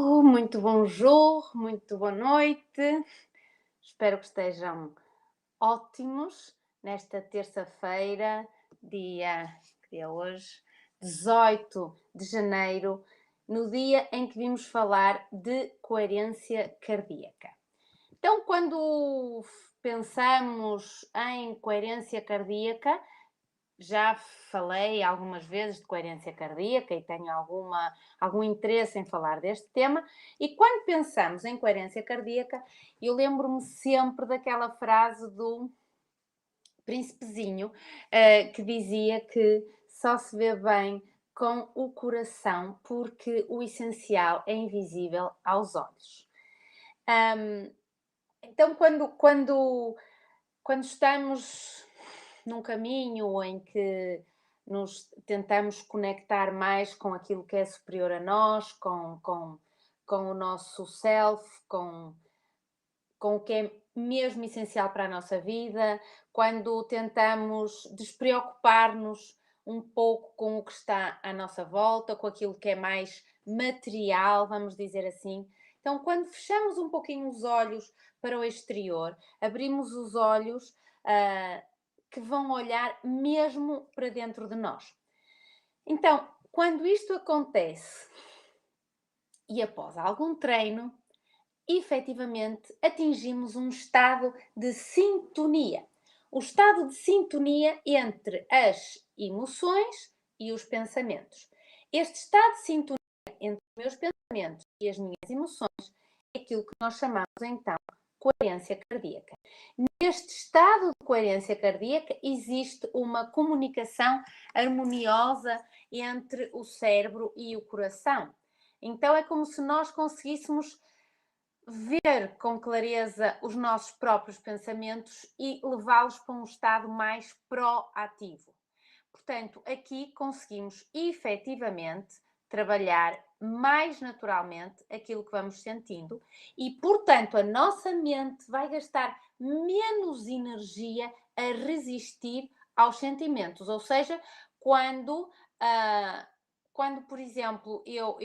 Muito bonjour, muito boa noite. Espero que estejam ótimos nesta terça-feira, que dia é hoje? 18 de janeiro, no dia em que vimos falar de coerência cardíaca. Então, quando pensamos em coerência cardíaca, já falei algumas vezes de coerência cardíaca e tenho algum interesse em falar deste tema. E quando pensamos em coerência cardíaca, eu lembro-me sempre daquela frase do Príncipezinho, que dizia que só se vê bem com o coração, porque o essencial é invisível aos olhos. Hum, então, quando estamos num caminho em que nos tentamos conectar mais com aquilo que é superior a nós, com o nosso self, com o que é mesmo essencial para a nossa vida, quando tentamos despreocupar-nos um pouco com o que está à nossa volta, com aquilo que é mais material, vamos dizer assim. Então, quando fechamos um pouquinho os olhos para o exterior, abrimos os olhos, que vão olhar mesmo para dentro de nós. Então, quando isto acontece e após algum treino, efetivamente atingimos um estado de sintonia. O estado de sintonia entre as emoções e os pensamentos. Este estado de sintonia entre os meus pensamentos e as minhas emoções é aquilo que nós chamamos então coerência cardíaca. Neste estado de coerência cardíaca existe uma comunicação harmoniosa entre o cérebro e o coração. Então é como se nós conseguíssemos ver com clareza os nossos próprios pensamentos e levá-los para um estado mais proativo. Portanto, aqui conseguimos efetivamente trabalhar mais naturalmente aquilo que vamos sentindo e, portanto, a nossa mente vai gastar menos energia a resistir aos sentimentos. Ou seja, quando, quando por exemplo, eu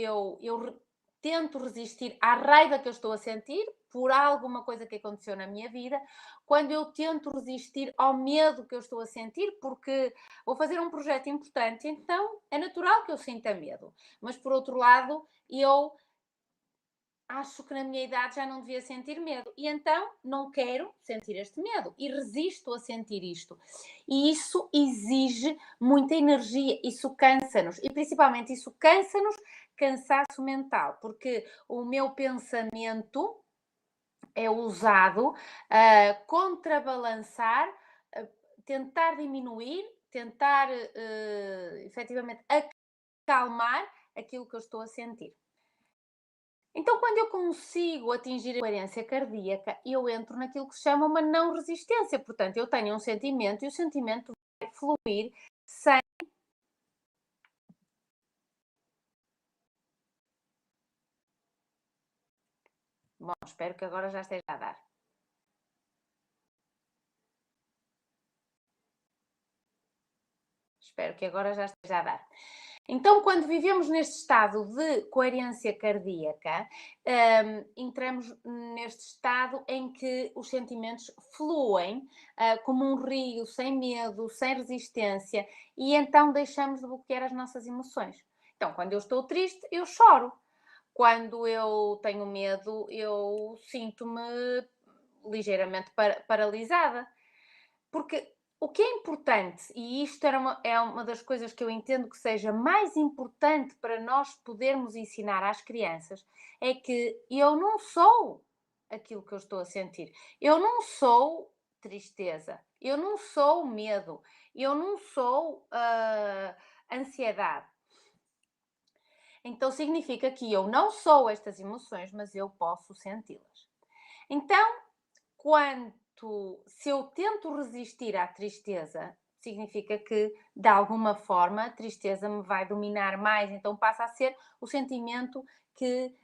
tento resistir à raiva que eu estou a sentir por alguma coisa que aconteceu na minha vida, quando eu tento resistir ao medo que eu estou a sentir, porque vou fazer um projeto importante, então é natural que eu sinta medo. Mas, por outro lado, eu acho que na minha idade já não devia sentir medo. E então não quero sentir este medo e resisto a sentir isto. E isso exige muita energia, isso cansa-nos. E principalmente isso cansa-nos, cansaço mental, porque o meu pensamento é usado a contrabalançar, a tentar diminuir, tentar efetivamente acalmar aquilo que eu estou a sentir. Então, quando eu consigo atingir a coerência cardíaca, eu entro naquilo que se chama uma não resistência. Portanto, eu tenho um sentimento e o sentimento vai fluir sem. Bom, espero que agora já esteja a dar. Espero que agora já esteja a dar. Então, quando vivemos neste estado de coerência cardíaca, entramos neste estado em que os sentimentos fluem, como um rio, sem medo, sem resistência, e então deixamos de bloquear as nossas emoções. Então, quando eu estou triste, eu choro. Quando eu tenho medo, eu sinto-me ligeiramente paralisada. Porque o que é importante, e isto é uma das coisas que eu entendo que seja mais importante para nós podermos ensinar às crianças, é que eu não sou aquilo que eu estou a sentir. Eu não sou tristeza, eu não sou medo, eu não sou ansiedade. Então significa que eu não sou estas emoções, mas eu posso senti-las. Então, se eu tento resistir à tristeza, significa que, de alguma forma, a tristeza me vai dominar mais, então passa a ser o sentimento que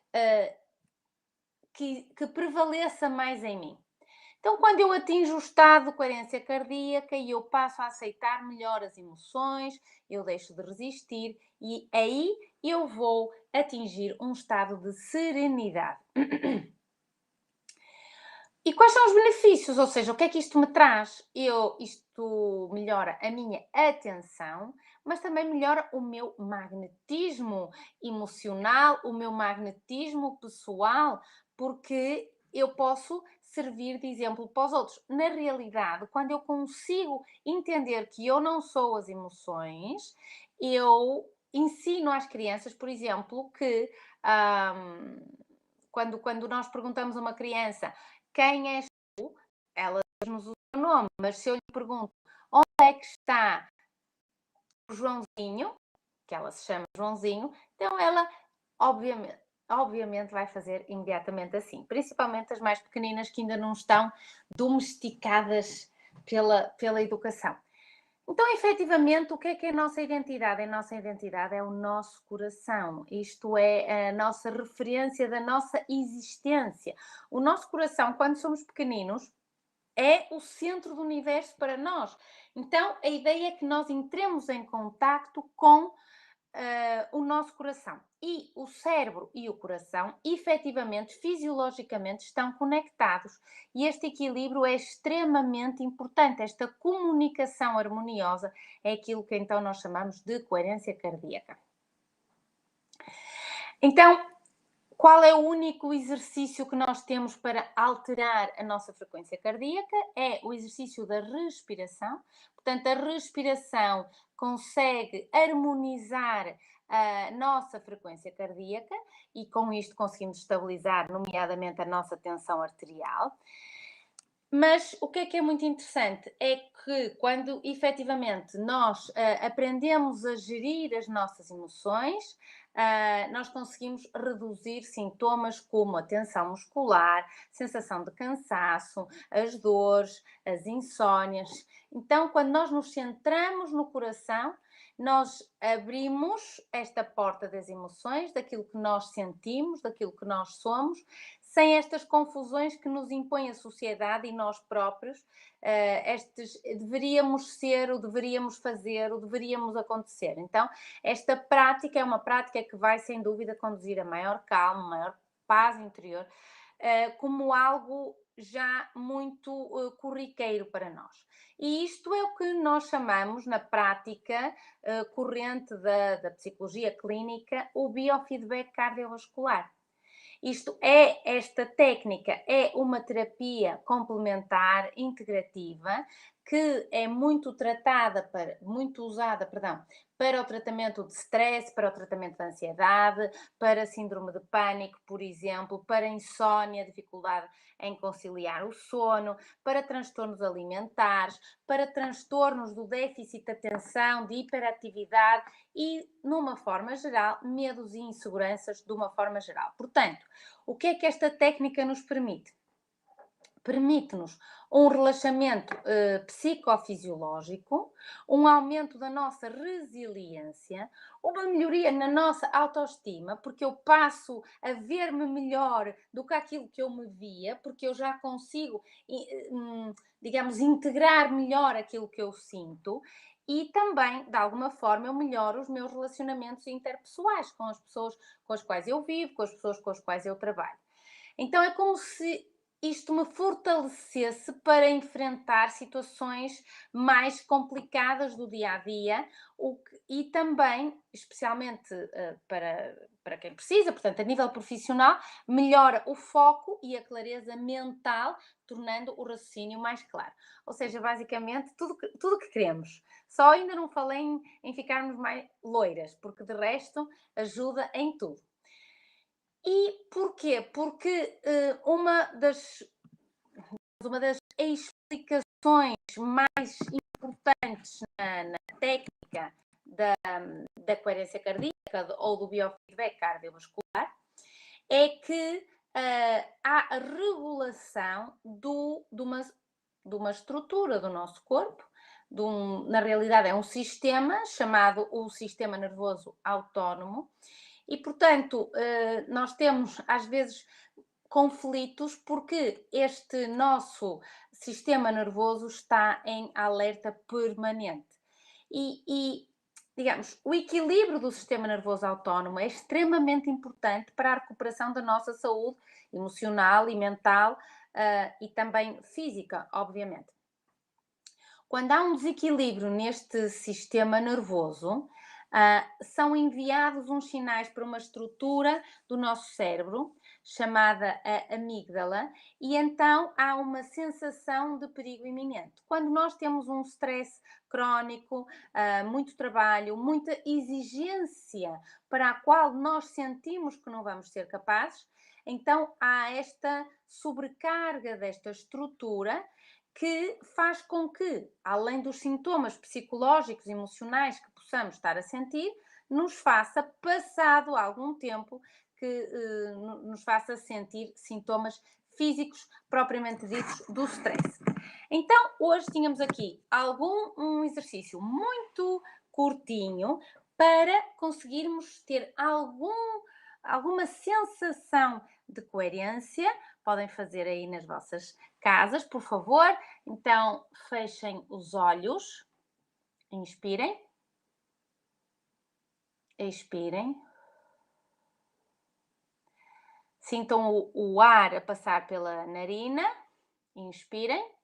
prevaleça mais em mim. Então, quando eu atinjo o estado de coerência cardíaca e eu passo a aceitar melhor as emoções, eu deixo de resistir e aí eu vou atingir um estado de serenidade. E quais são os benefícios? Ou seja, o que é que isto me traz? Isto melhora a minha atenção, mas também melhora o meu magnetismo emocional, o meu magnetismo pessoal, porque eu posso servir de exemplo para os outros. Na realidade, quando eu consigo entender que eu não sou as emoções, eu ensino às crianças, por exemplo, que quando nós perguntamos a uma criança quem és tu, ela diz-nos o seu nome, mas se eu lhe pergunto onde é que está o Joãozinho, que ela se chama Joãozinho, então ela, obviamente vai fazer imediatamente assim. Principalmente as mais pequeninas que ainda não estão domesticadas pela educação. Então, efetivamente, o que é a nossa identidade? A nossa identidade é o nosso coração. Isto é a nossa referência da nossa existência. O nosso coração, quando somos pequeninos, é o centro do universo para nós. Então, a ideia é que nós entremos em contacto com o nosso coração. E o cérebro e o coração, efetivamente, fisiologicamente, estão conectados. E este equilíbrio é extremamente importante. Esta comunicação harmoniosa é aquilo que então nós chamamos de coerência cardíaca. Então, qual é o único exercício que nós temos para alterar a nossa frequência cardíaca? É o exercício da respiração. Portanto, a respiração consegue harmonizar a nossa frequência cardíaca e com isto conseguimos estabilizar, nomeadamente, a nossa tensão arterial. Mas o que é muito interessante é que quando efetivamente nós aprendemos a gerir as nossas emoções, nós conseguimos reduzir sintomas como a tensão muscular, sensação de cansaço, as dores, as insónias. Então, quando nós nos centramos no coração, nós abrimos esta porta das emoções, daquilo que nós sentimos, daquilo que nós somos, sem estas confusões que nos impõe a sociedade e nós próprios, deveríamos ser, o deveríamos fazer, o deveríamos acontecer. Então, esta prática é uma prática que vai, sem dúvida, conduzir a maior calma, maior paz interior, como algo já muito corriqueiro para nós. E isto é o que nós chamamos, na prática corrente da psicologia clínica, o biofeedback cardiovascular. Esta técnica é uma terapia complementar integrativa que é muito usada, para o tratamento de stress, para o tratamento de ansiedade, para síndrome de pânico, por exemplo, para insónia, dificuldade em conciliar o sono, para transtornos alimentares, para transtornos do déficit de atenção, de hiperatividade e, numa forma geral, medos e inseguranças de uma forma geral. Portanto, o que é que esta técnica nos permite? Permite-nos um relaxamento psicofisiológico, um aumento da nossa resiliência, uma melhoria na nossa autoestima, porque eu passo a ver-me melhor do que aquilo que eu me via, porque eu já consigo, digamos, integrar melhor aquilo que eu sinto. E também, de alguma forma, eu melhoro os meus relacionamentos interpessoais com as pessoas com as quais eu vivo, com as pessoas com as quais eu trabalho. Então é como se isto me fortalecesse para enfrentar situações mais complicadas do dia a dia e também, especialmente para quem precisa, portanto, a nível profissional, melhora o foco e a clareza mental, tornando o raciocínio mais claro. Ou seja, basicamente, tudo que queremos. Só ainda não falei em ficarmos mais loiras, porque de resto ajuda em tudo. E porquê? Porque uma das explicações mais importantes na técnica da coerência cardíaca ou do biofeedback cardiovascular é que há a regulação de uma estrutura do nosso corpo, na realidade é um sistema chamado o sistema nervoso autónomo, e, portanto, nós temos, às vezes, conflitos porque este nosso sistema nervoso está em alerta permanente. E digamos, o equilíbrio do sistema nervoso autónomo é extremamente importante para a recuperação da nossa saúde emocional e mental, e também física, obviamente. Quando há um desequilíbrio neste sistema nervoso, são enviados uns sinais para uma estrutura do nosso cérebro, chamada a amígdala, e então há uma sensação de perigo iminente. Quando nós temos um stress crónico, muito trabalho, muita exigência para a qual nós sentimos que não vamos ser capazes, então há esta sobrecarga desta estrutura que faz com que, além dos sintomas psicológicos e emocionais que possamos estar a sentir, nos faça, passado algum tempo, que nos faça sentir sintomas físicos propriamente ditos do stress. Então, hoje tínhamos aqui um exercício muito curtinho para conseguirmos ter alguma sensação de coerência. Podem fazer aí nas vossas casas, por favor. Então, fechem os olhos, inspirem, expirem. Sintam o ar a passar pela narina, inspirem,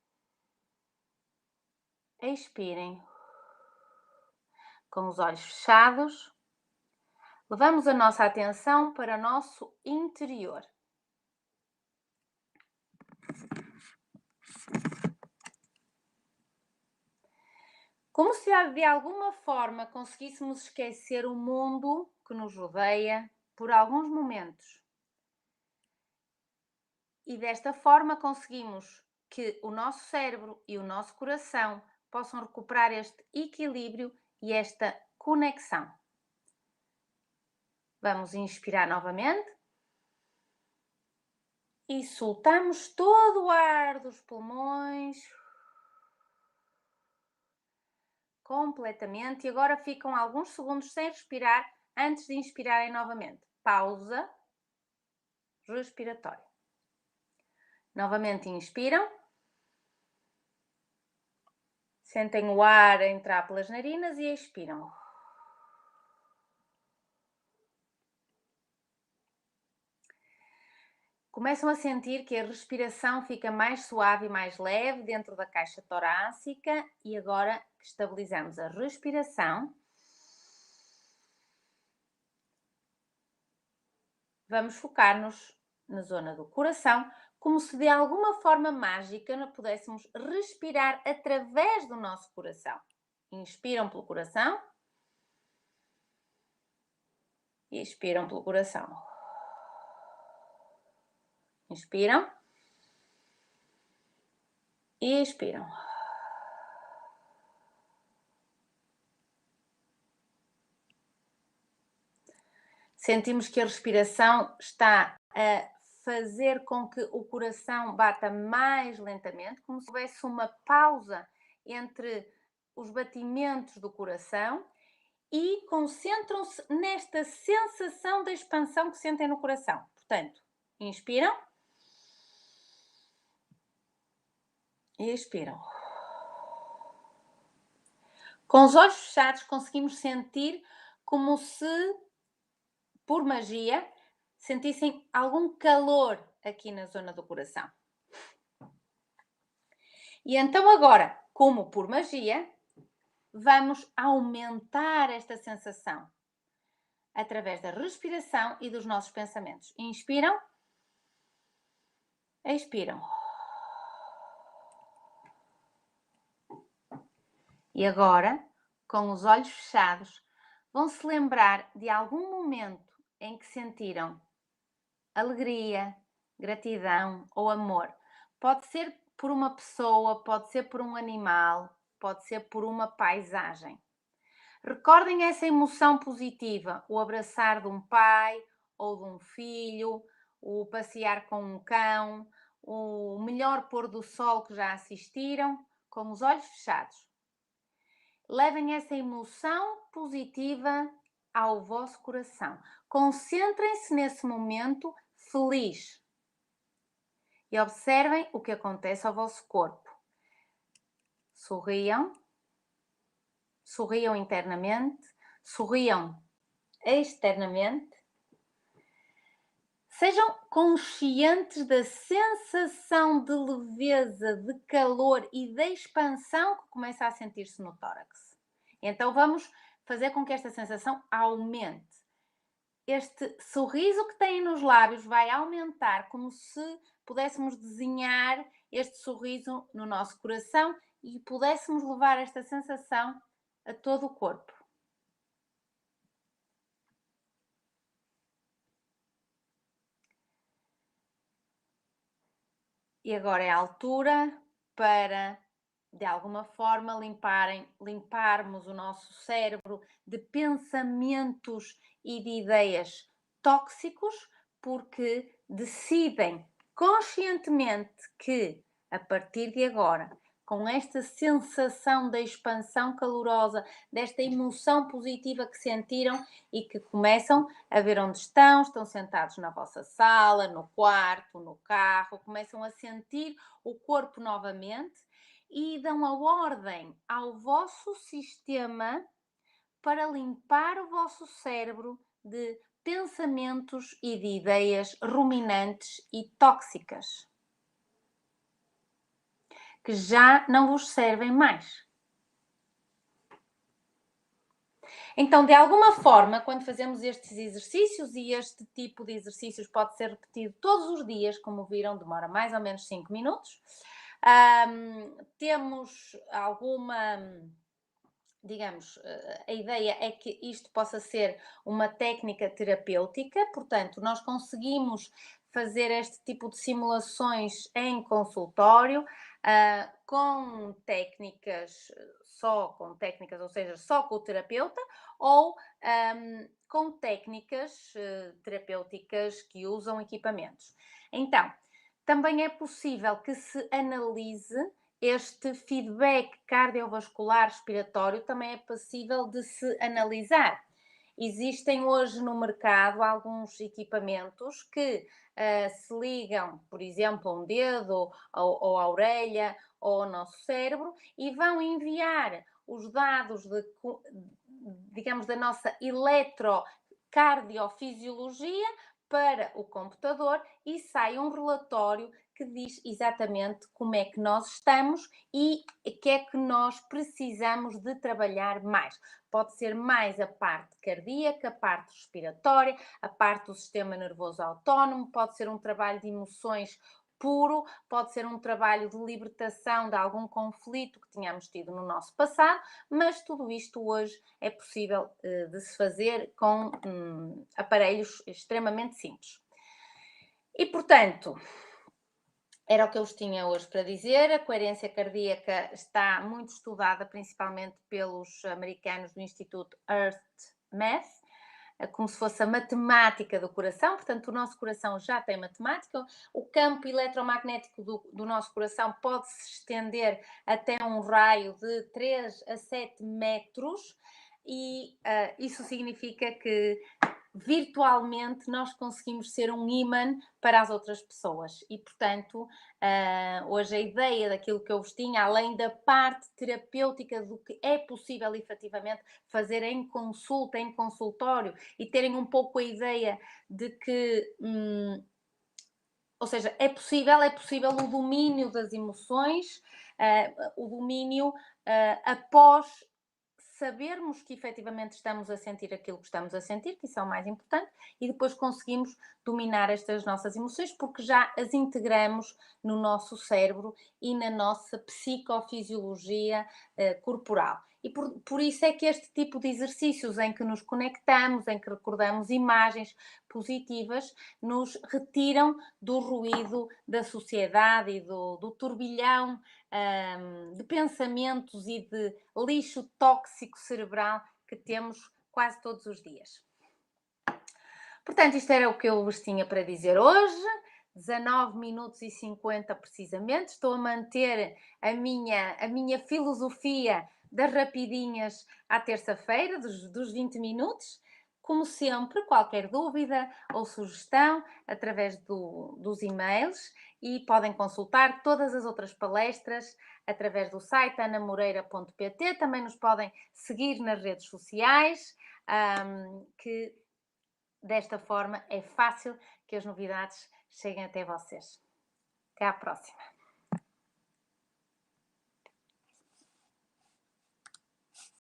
expirem. Com os olhos fechados, levamos a nossa atenção para o nosso interior. Como se de alguma forma conseguíssemos esquecer o mundo que nos rodeia por alguns momentos. E desta forma conseguimos que o nosso cérebro e o nosso coração possam recuperar este equilíbrio e esta conexão. Vamos inspirar novamente. E soltamos todo o ar dos pulmões. Completamente. E agora ficam alguns segundos sem respirar antes de inspirarem novamente. Pausa respiratória. Novamente inspiram. Sentem o ar entrar pelas narinas e expiram. Começam a sentir que a respiração fica mais suave e mais leve dentro da caixa torácica e agora que estabilizamos a respiração, vamos focar-nos na zona do coração, como se de alguma forma mágica pudéssemos respirar através do nosso coração. Inspiram pelo coração e expiram pelo coração. Inspiram e expiram. Sentimos que a respiração está a fazer com que o coração bata mais lentamente, como se houvesse uma pausa entre os batimentos do coração e concentram-se nesta sensação de expansão que sentem no coração. Portanto, inspiram e expiram. Com os olhos fechados, conseguimos sentir como se, por magia, sentissem algum calor aqui na zona do coração. E então agora, como por magia, vamos aumentar esta sensação através da respiração e dos nossos pensamentos. Inspiram, expiram. E agora, com os olhos fechados, vão se lembrar de algum momento em que sentiram alegria, gratidão ou amor. Pode ser por uma pessoa, pode ser por um animal, pode ser por uma paisagem. Recordem essa emoção positiva, o abraçar de um pai ou de um filho, o passear com um cão, o melhor pôr do sol que já assistiram, com os olhos fechados. Levem essa emoção positiva ao vosso coração. Concentrem-se nesse momento feliz e observem o que acontece ao vosso corpo. Sorriam internamente, sorriam externamente. Sejam conscientes da sensação de leveza, de calor e de expansão que começa a sentir-se no tórax. Então vamos fazer com que esta sensação aumente. Este sorriso que têm nos lábios vai aumentar, como se pudéssemos desenhar este sorriso no nosso coração e pudéssemos levar esta sensação a todo o corpo. E agora é a altura para, de alguma forma, limparmos o nosso cérebro de pensamentos e de ideias tóxicos, porque decidem conscientemente que, a partir de agora, com esta sensação da expansão calorosa, desta emoção positiva que sentiram e que começam a ver onde estão sentados na vossa sala, no quarto, no carro, começam a sentir o corpo novamente e dão a ordem ao vosso sistema para limpar o vosso cérebro de pensamentos e de ideias ruminantes e tóxicas que já não vos servem mais. Então, de alguma forma, quando fazemos estes exercícios, e este tipo de exercícios pode ser repetido todos os dias, como viram, demora mais ou menos 5 minutos, temos alguma, digamos, a ideia é que isto possa ser uma técnica terapêutica, portanto, nós conseguimos fazer este tipo de simulações em consultório, com técnicas, ou seja, só com o terapeuta, ou com técnicas terapêuticas que usam equipamentos. Então, também é possível que se analise este feedback cardiovascular respiratório, também é possível de se analisar. Existem hoje no mercado alguns equipamentos que se ligam, por exemplo, a um dedo ou à orelha ou ao nosso cérebro e vão enviar os dados digamos, da nossa eletrocardiofisiologia para o computador e sai um relatório que diz exatamente como é que nós estamos e o que é que nós precisamos de trabalhar mais. Pode ser mais a parte cardíaca, a parte respiratória, a parte do sistema nervoso autónomo, pode ser um trabalho de emoções puro, pode ser um trabalho de libertação de algum conflito que tínhamos tido no nosso passado, mas tudo isto hoje é possível de se fazer com aparelhos extremamente simples. E, portanto, era o que eu vos tinha hoje para dizer. A coerência cardíaca está muito estudada, principalmente pelos americanos do Instituto HeartMath, como se fosse a matemática do coração. Portanto, o nosso coração já tem matemática. O campo eletromagnético do nosso coração pode se estender até um raio de 3 a 7 metros e isso significa que virtualmente nós conseguimos ser um ímã para as outras pessoas e, portanto, hoje a ideia daquilo que eu vos tinha, além da parte terapêutica do que é possível efetivamente fazer em consulta, em consultório e terem um pouco a ideia de que, ou seja, é possível o domínio das emoções, o domínio após sabermos que efetivamente estamos a sentir aquilo que estamos a sentir, que isso é o mais importante, e depois conseguimos dominar estas nossas emoções porque já as integramos no nosso cérebro e na nossa psicofisiologia corporal. E por isso é que este tipo de exercícios em que nos conectamos, em que recordamos imagens positivas, nos retiram do ruído da sociedade e do turbilhão de pensamentos e de lixo tóxico cerebral que temos quase todos os dias. Portanto, isto era o que eu vos tinha para dizer hoje. 19 minutos e 50 precisamente. Estou a manter a minha filosofia das rapidinhas à terça-feira, dos 20 minutos. Como sempre, qualquer dúvida ou sugestão, através dos e-mails, e podem consultar todas as outras palestras através do site anamoreira.pt. Também nos podem seguir nas redes sociais, que desta forma é fácil que as novidades cheguem até vocês. Até à próxima!